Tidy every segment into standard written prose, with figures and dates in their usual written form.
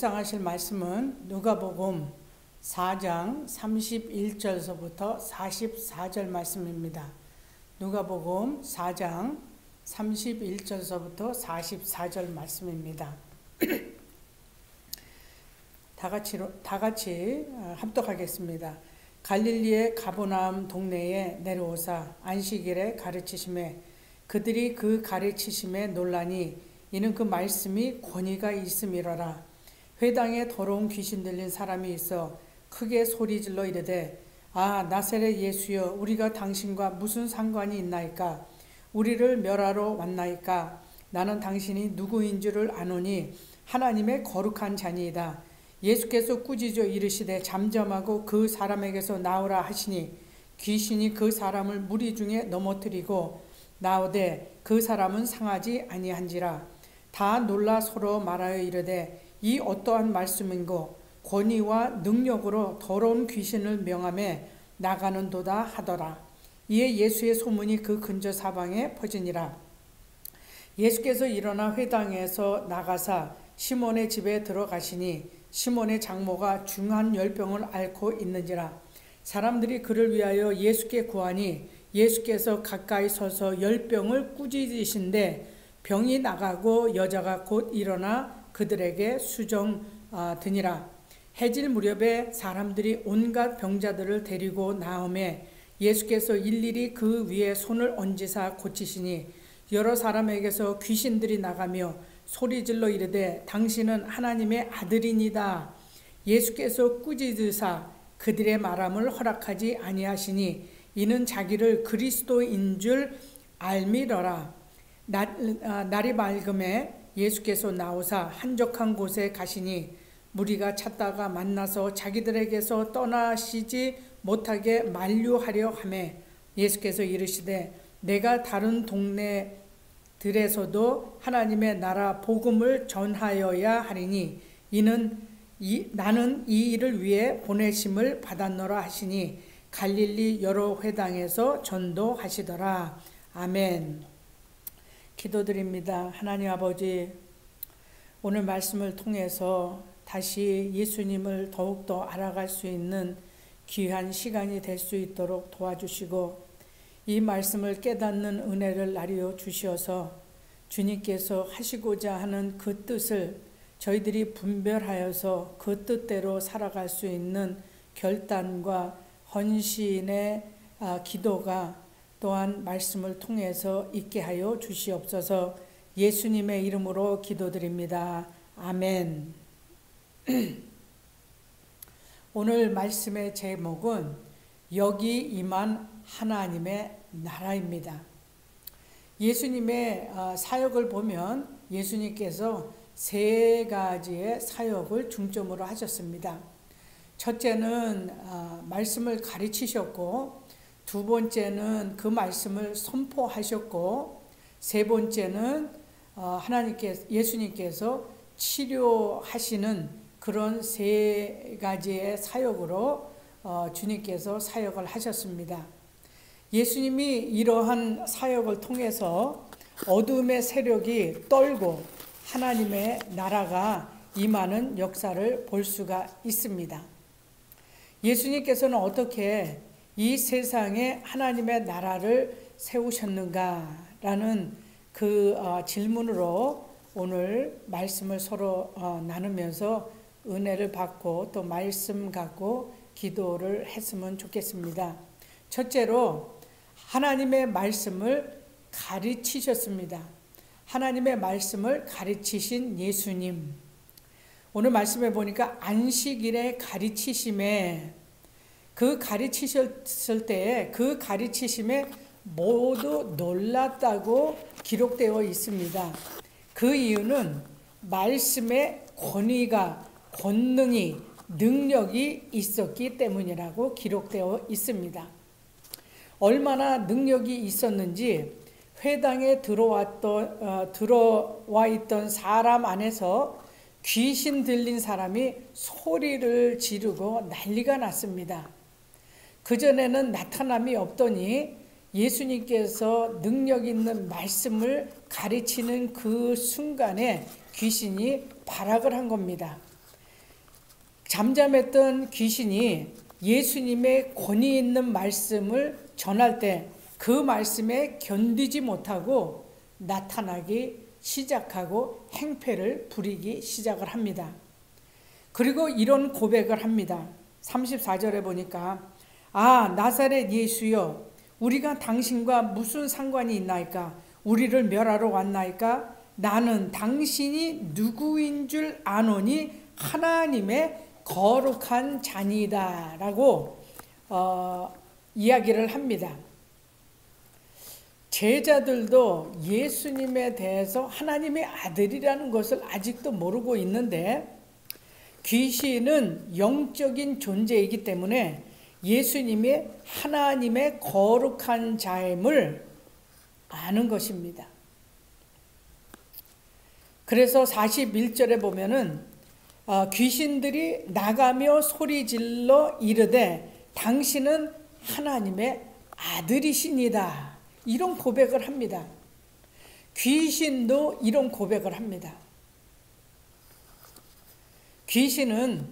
묵상하실 말씀은 누가복음 4장 31절서부터 44절 말씀입니다. 누가복음 4장 31절서부터 44절 말씀입니다. 다 같이 합독하겠습니다. 갈릴리의 가버나움 동네에 내려오사 안식일에 가르치심에 그들이 그 가르치심에 놀라니 이는 그 말씀이 권위가 있음이로라. 회당에 더러운 귀신 들린 사람이 있어 크게 소리질러 이르되 아 나사렛 예수여 우리가 당신과 무슨 상관이 있나이까? 우리를 멸하러 왔나이까? 나는 당신이 누구인 줄을 아노니 하나님의 거룩한 자니이다. 예수께서 꾸짖어 이르시되 잠잠하고 그 사람에게서 나오라 하시니 귀신이 그 사람을 무리 중에 넘어뜨리고 나오되 그 사람은 상하지 아니한지라. 다 놀라 서로 말하여 이르되 이 어떠한 말씀인고 권위와 능력으로 더러운 귀신을 명하며 나가는도다 하더라. 이에 예수의 소문이 그 근저 사방에 퍼지니라. 예수께서 일어나 회당에서 나가사 시몬의 집에 들어가시니 시몬의 장모가 중한 열병을 앓고 있는지라. 사람들이 그를 위하여 예수께 구하니 예수께서 가까이 서서 열병을 꾸짖으신데 병이 나가고 여자가 곧 일어나 그들에게 수정드니라. 해질 무렵에 사람들이 온갖 병자들을 데리고 나오매 예수께서 일일이 그 위에 손을 얹으사 고치시니 여러 사람에게서 귀신들이 나가며 소리질러 이르되 당신은 하나님의 아들이니다. 예수께서 꾸짖으사 그들의 말함을 허락하지 아니하시니 이는 자기를 그리스도인 줄 알미러라. 날이 밝음에 예수께서 나오사 한적한 곳에 가시니 무리가 찾다가 만나서 자기들에게서 떠나시지 못하게 만류하려 하매 예수께서 이르시되 내가 다른 동네들에서도 하나님의 나라 복음을 전하여야 하리니 나는 이 일을 위해 보내심을 받았노라 하시니 갈릴리 여러 회당에서 전도하시더라. 아멘. 기도드립니다. 하나님 아버지, 오늘 말씀을 통해서 다시 예수님을 더욱더 알아갈 수 있는 귀한 시간이 될 수 있도록 도와주시고 이 말씀을 깨닫는 은혜를 나리어 주시어서 주님께서 하시고자 하는 그 뜻을 저희들이 분별하여서 그 뜻대로 살아갈 수 있는 결단과 헌신의 기도가 또한 말씀을 통해서 있게 하여 주시옵소서. 예수님의 이름으로 기도드립니다. 아멘. 오늘 말씀의 제목은 여기 임한 하나님의 나라입니다. 예수님의 사역을 보면 예수님께서 세 가지의 사역을 중점으로 하셨습니다. 첫째는 말씀을 가르치셨고 두 번째는 그 말씀을 선포하셨고 세 번째는 예수님께서 치료하시는 그런 세 가지의 사역으로 주님께서 사역을 하셨습니다. 예수님이 이러한 사역을 통해서 어둠의 세력이 떨고 하나님의 나라가 임하는 역사를 볼 수가 있습니다. 예수님께서는 어떻게 이 세상에 하나님의 나라를 세우셨는가라는 그 질문으로 오늘 말씀을 서로 나누면서 은혜를 받고 또 말씀 갖고 기도를 했으면 좋겠습니다. 첫째로 하나님의 말씀을 가르치셨습니다. 하나님의 말씀을 가르치신 예수님. 오늘 말씀에 보니까 안식일에 가르치심에 그 가르치셨을 때에 그 가르치심에 모두 놀랐다고 기록되어 있습니다. 그 이유는 말씀의 권위가, 권능이, 능력이 있었기 때문이라고 기록되어 있습니다. 얼마나 능력이 있었는지 회당에 들어와 있던 사람 안에서 귀신 들린 사람이 소리를 지르고 난리가 났습니다. 그전에는 나타남이 없더니 예수님께서 능력 있는 말씀을 가르치는 그 순간에 귀신이 발악을 한 겁니다. 잠잠했던 귀신이 예수님의 권위 있는 말씀을 전할 때 그 말씀에 견디지 못하고 나타나기 시작하고 행패를 부리기 시작을 합니다. 그리고 이런 고백을 합니다. 34절에 보니까 나사렛 예수여, 우리가 당신과 무슨 상관이 있나이까? 우리를 멸하러 왔나이까? 나는 당신이 누구인 줄 아노니 하나님의 거룩한 자니이다 라고 이야기를 합니다. 제자들도 예수님에 대해서 하나님의 아들이라는 것을 아직도 모르고 있는데, 귀신은 영적인 존재이기 때문에 예수님이 하나님의 거룩한 자임을 아는 것입니다. 그래서 41절에 보면은 귀신들이 나가며 소리질러 이르되 당신은 하나님의 아들이시니다. 이런 고백을 합니다. 귀신도 이런 고백을 합니다. 귀신은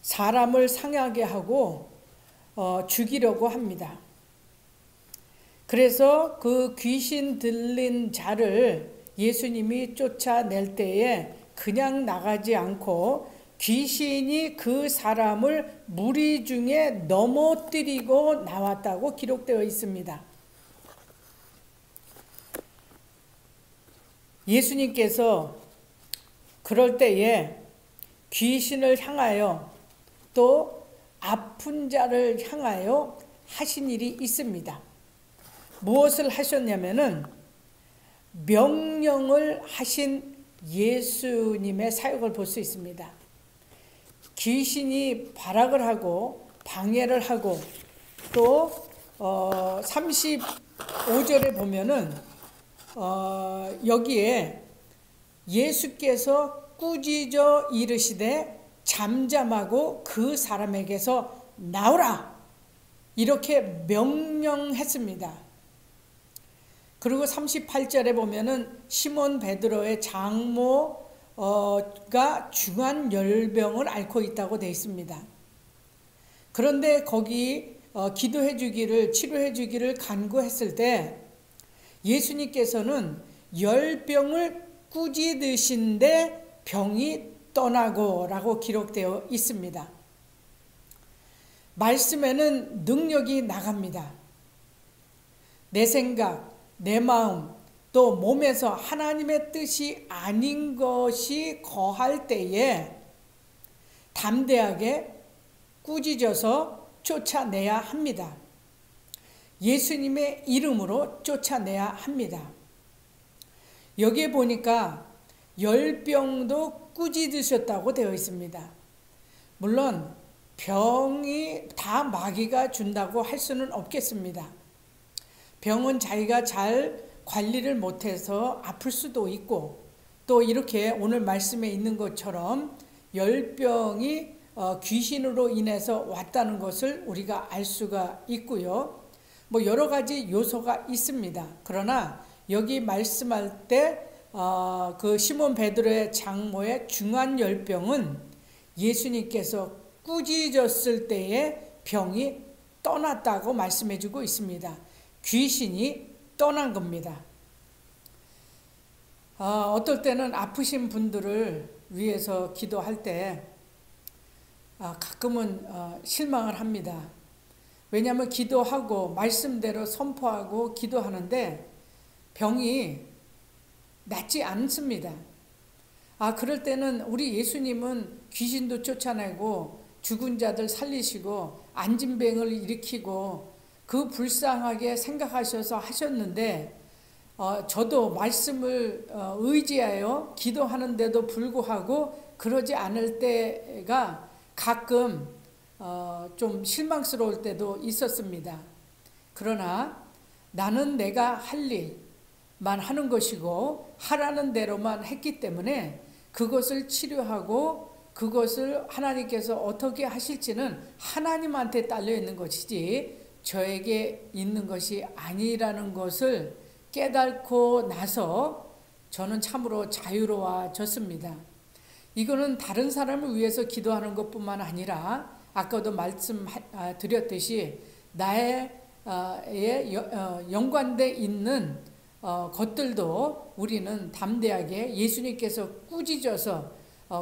사람을 상하게 하고 죽이려고 합니다. 그래서 그 귀신 들린 자를 예수님이 쫓아낼 때에 그냥 나가지 않고 귀신이 그 사람을 무리 중에 넘어뜨리고 나왔다고 기록되어 있습니다. 예수님께서 그럴 때에 귀신을 향하여 또 아픈 자를 향하여 하신 일이 있습니다. 무엇을 하셨냐면은 명령을 하신 예수님의 사역을 볼 수 있습니다. 귀신이 발악을 하고 방해를 하고 또 35절에 보면은 여기에 예수께서 꾸짖어 이르시되 잠잠하고 그 사람에게서 나오라 이렇게 명령했습니다. 그리고 38절에 보면은 시몬 베드로의 장모가 중한 열병을 앓고 있다고 되어 있습니다. 그런데 거기 기도해 주기를, 치료해 주기를 간구했을 때 예수님께서는 열병을 꾸짖으신데 병이 떠나고 라고 기록되어 있습니다. 말씀에는 능력이 나갑니다. 내 생각, 내 마음, 또 몸에서 하나님의 뜻이 아닌 것이 거할 때에 담대하게 꾸짖어서 쫓아내야 합니다. 예수님의 이름으로 쫓아내야 합니다. 여기에 보니까 열병도 꾸짖으셨다고 되어 있습니다. 물론 병이 다 마귀가 준다고 할 수는 없겠습니다. 병은 자기가 잘 관리를 못해서 아플 수도 있고 또 이렇게 오늘 말씀에 있는 것처럼 열병이 귀신으로 인해서 왔다는 것을 우리가 알 수가 있고요. 뭐 여러 가지 요소가 있습니다. 그러나 여기 말씀할 때 그 시몬 베드로의 장모의 중한 열병은 예수님께서 꾸짖었을 때에 병이 떠났다고 말씀해 주고 있습니다. 귀신이 떠난 겁니다. 어떨 때는 아프신 분들을 위해서 기도할 때 가끔은 실망을 합니다. 왜냐하면 기도하고 말씀대로 선포하고 기도하는데 병이 낫지 않습니다. 그럴 때는 우리 예수님은 귀신도 쫓아내고 죽은 자들 살리시고 안진병을 일으키고 그 불쌍하게 생각하셔서 하셨는데 저도 말씀을 의지하여 기도하는데도 불구하고 그러지 않을 때가 가끔 좀 실망스러울 때도 있었습니다. 그러나 나는 내가 할 일만 하는 것이고 하라는 대로만 했기 때문에 그것을 치료하고 그것을 하나님께서 어떻게 하실지는 하나님한테 딸려 있는 것이지 저에게 있는 것이 아니라는 것을 깨닫고 나서 저는 참으로 자유로워졌습니다. 이거는 다른 사람을 위해서 기도하는 것뿐만 아니라 아까도 말씀드렸듯이 나의 연관돼 있는 것들도 우리는 담대하게 예수님께서 꾸짖어서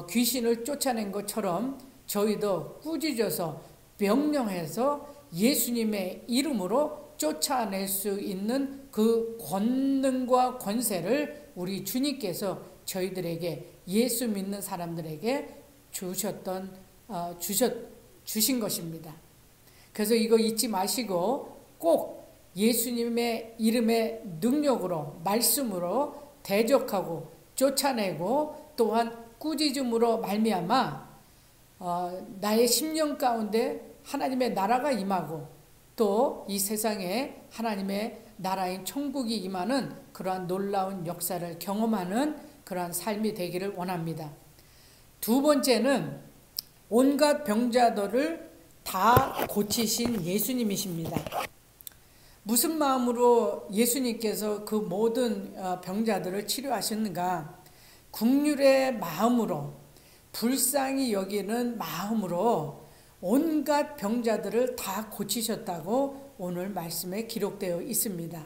귀신을 쫓아낸 것처럼 저희도 꾸짖어서 명령해서 예수님의 이름으로 쫓아낼 수 있는 그 권능과 권세를 우리 주님께서 저희들에게 예수 믿는 사람들에게 주신 것입니다. 그래서 이거 잊지 마시고 꼭 예수님의 이름의 능력으로 말씀으로 대적하고 쫓아내고 또한 꾸짖음으로 말미암아 나의 심령 가운데 하나님의 나라가 임하고 또 이 세상에 하나님의 나라인 천국이 임하는 그러한 놀라운 역사를 경험하는 그러한 삶이 되기를 원합니다. 두 번째는 온갖 병자들을 다 고치신 예수님이십니다. 무슨 마음으로 예수님께서 그 모든 병자들을 치료하셨는가? 긍휼의 마음으로, 불쌍히 여기는 마음으로 온갖 병자들을 다 고치셨다고 오늘 말씀에 기록되어 있습니다.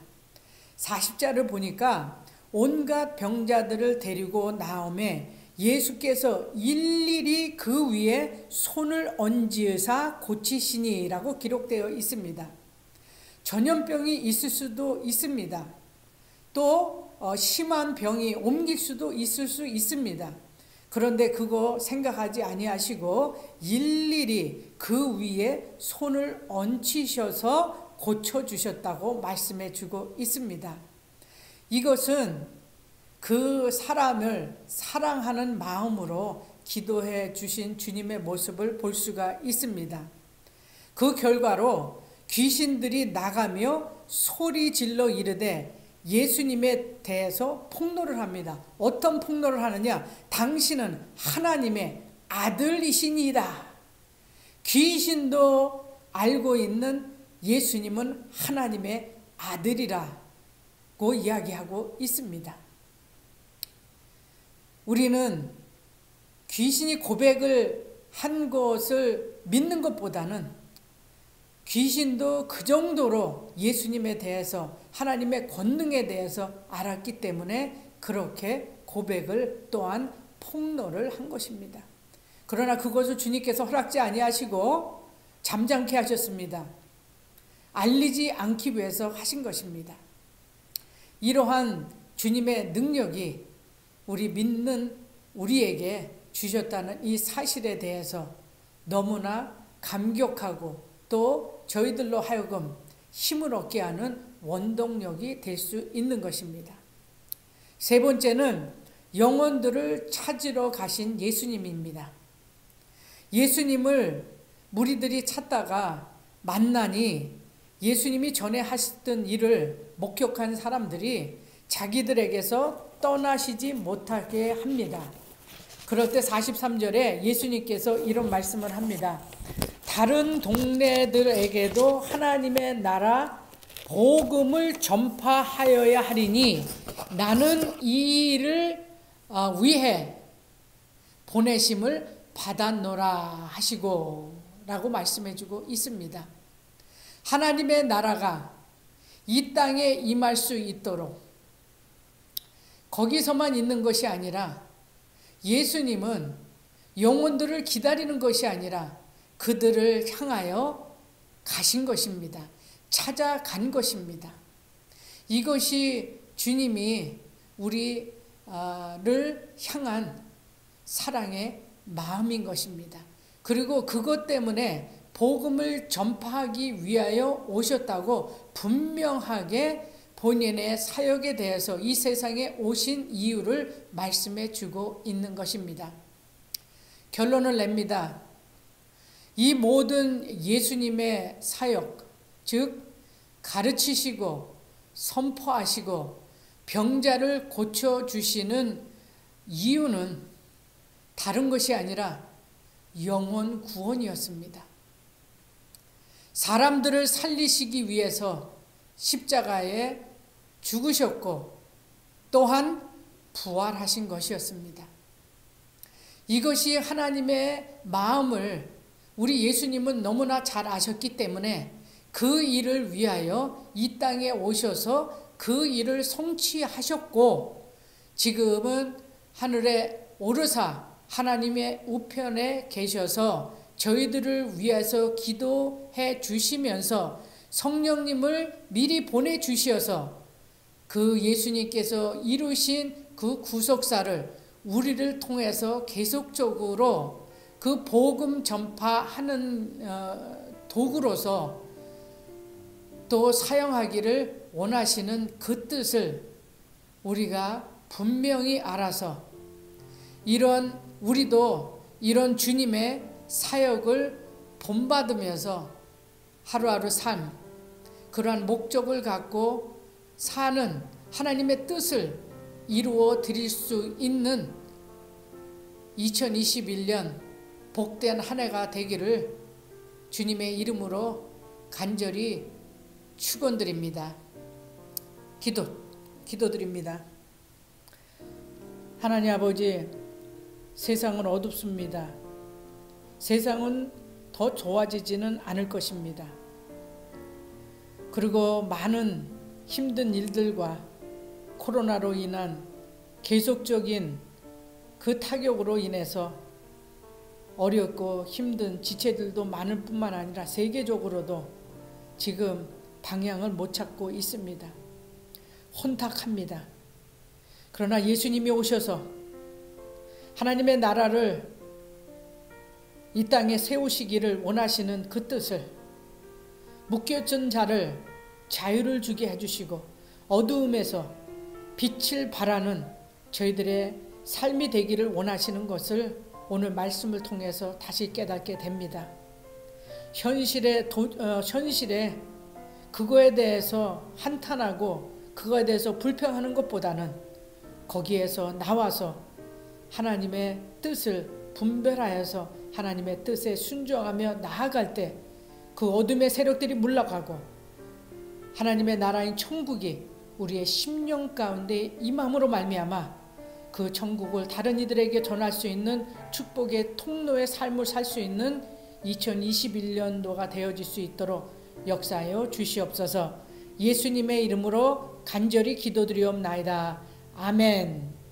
40절을 보니까 온갖 병자들을 데리고 나오매 예수께서 일일이 그 위에 손을 얹으사 고치시니라고 기록되어 있습니다. 전염병이 있을 수도 있습니다. 또 심한 병이 옮길 수도 있을 수 있습니다. 그런데 그거 생각하지 아니하시고 일일이 그 위에 손을 얹히셔서 고쳐주셨다고 말씀해 주고 있습니다. 이것은 그 사람을 사랑하는 마음으로 기도해 주신 주님의 모습을 볼 수가 있습니다. 그 결과로 귀신들이 나가며 소리 질러 이르되 예수님에 대해서 폭로를 합니다. 어떤 폭로를 하느냐? 당신은 하나님의 아들이시니이다. 귀신도 알고 있는 예수님은 하나님의 아들이라고 이야기하고 있습니다. 우리는 귀신이 고백을 한 것을 믿는 것보다는 귀신도 그 정도로 예수님에 대해서 하나님의 권능에 대해서 알았기 때문에 그렇게 고백을 또한 폭로를 한 것입니다. 그러나 그것을 주님께서 허락지 아니하시고 잠잠케 하셨습니다. 알리지 않기 위해서 하신 것입니다. 이러한 주님의 능력이 우리 믿는 우리에게 주셨다는 이 사실에 대해서 너무나 감격하고 또 저희들로 하여금 힘을 얻게 하는 원동력이 될 수 있는 것입니다. 세 번째는 영혼들을 찾으러 가신 예수님입니다. 예수님을 무리들이 찾다가 만나니 예수님이 전에 하셨던 일을 목격한 사람들이 자기들에게서 떠나시지 못하게 합니다. 그럴 때 43절에 예수님께서 이런 말씀을 합니다. 다른 동네들에게도 하나님의 나라 복음을 전파하여야 하리니 나는 이 일을 위해 보내심을 받았노라 하시고 라고 말씀해 주고 있습니다. 하나님의 나라가 이 땅에 임할 수 있도록 거기서만 있는 것이 아니라 예수님은 영혼들을 기다리는 것이 아니라 그들을 향하여 가신 것입니다. 찾아간 것입니다. 이것이 주님이 우리를 향한 사랑의 마음인 것입니다. 그리고 그것 때문에 복음을 전파하기 위하여 오셨다고 분명하게 본인의 사역에 대해서 이 세상에 오신 이유를 말씀해 주고 있는 것입니다. 결론을 냅니다. 이 모든 예수님의 사역, 즉 가르치시고 선포하시고 병자를 고쳐주시는 이유는 다른 것이 아니라 영혼 구원이었습니다. 사람들을 살리시기 위해서 십자가에 죽으셨고 또한 부활하신 것이었습니다. 이것이 하나님의 마음을 우리 예수님은 너무나 잘 아셨기 때문에 그 일을 위하여 이 땅에 오셔서 그 일을 성취하셨고 지금은 하늘에 오르사 하나님의 우편에 계셔서 저희들을 위해서 기도해 주시면서 성령님을 미리 보내주셔서 그 예수님께서 이루신 그 구속사를 우리를 통해서 계속적으로 그 복음 전파하는 도구로서 또 사용하기를 원하시는 그 뜻을 우리가 분명히 알아서 우리도 이런 주님의 사역을 본받으면서 하루하루 삶, 그러한 목적을 갖고 사는 하나님의 뜻을 이루어 드릴 수 있는 2021년 복된 한 해가 되기를 주님의 이름으로 간절히 축원드립니다. 기도드립니다. 하나님 아버지, 세상은 어둡습니다. 세상은 더 좋아지지는 않을 것입니다. 그리고 많은 힘든 일들과 코로나로 인한 계속적인 그 타격으로 인해서 어렵고 힘든 지체들도 많을 뿐만 아니라 세계적으로도 지금 방향을 못 찾고 있습니다. 혼탁합니다. 그러나 예수님이 오셔서 하나님의 나라를 이 땅에 세우시기를 원하시는 그 뜻을 묶여진 자를 자유를 주게 해주시고 어두움에서 빛을 발하는 저희들의 삶이 되기를 원하시는 것을 오늘 말씀을 통해서 다시 깨닫게 됩니다. 현실에 그거에 대해서 한탄하고 그거에 대해서 불평하는 것보다는 거기에서 나와서 하나님의 뜻을 분별하여서 하나님의 뜻에 순종하며 나아갈 때 그 어둠의 세력들이 물러가고 하나님의 나라인 천국이 우리의 심령 가운데 임함으로 말미암아 그 천국을 다른 이들에게 전할 수 있는 축복의 통로의 삶을 살 수 있는 2021년도가 되어질 수 있도록 역사하여 주시옵소서. 예수님의 이름으로 간절히 기도드리옵나이다. 아멘.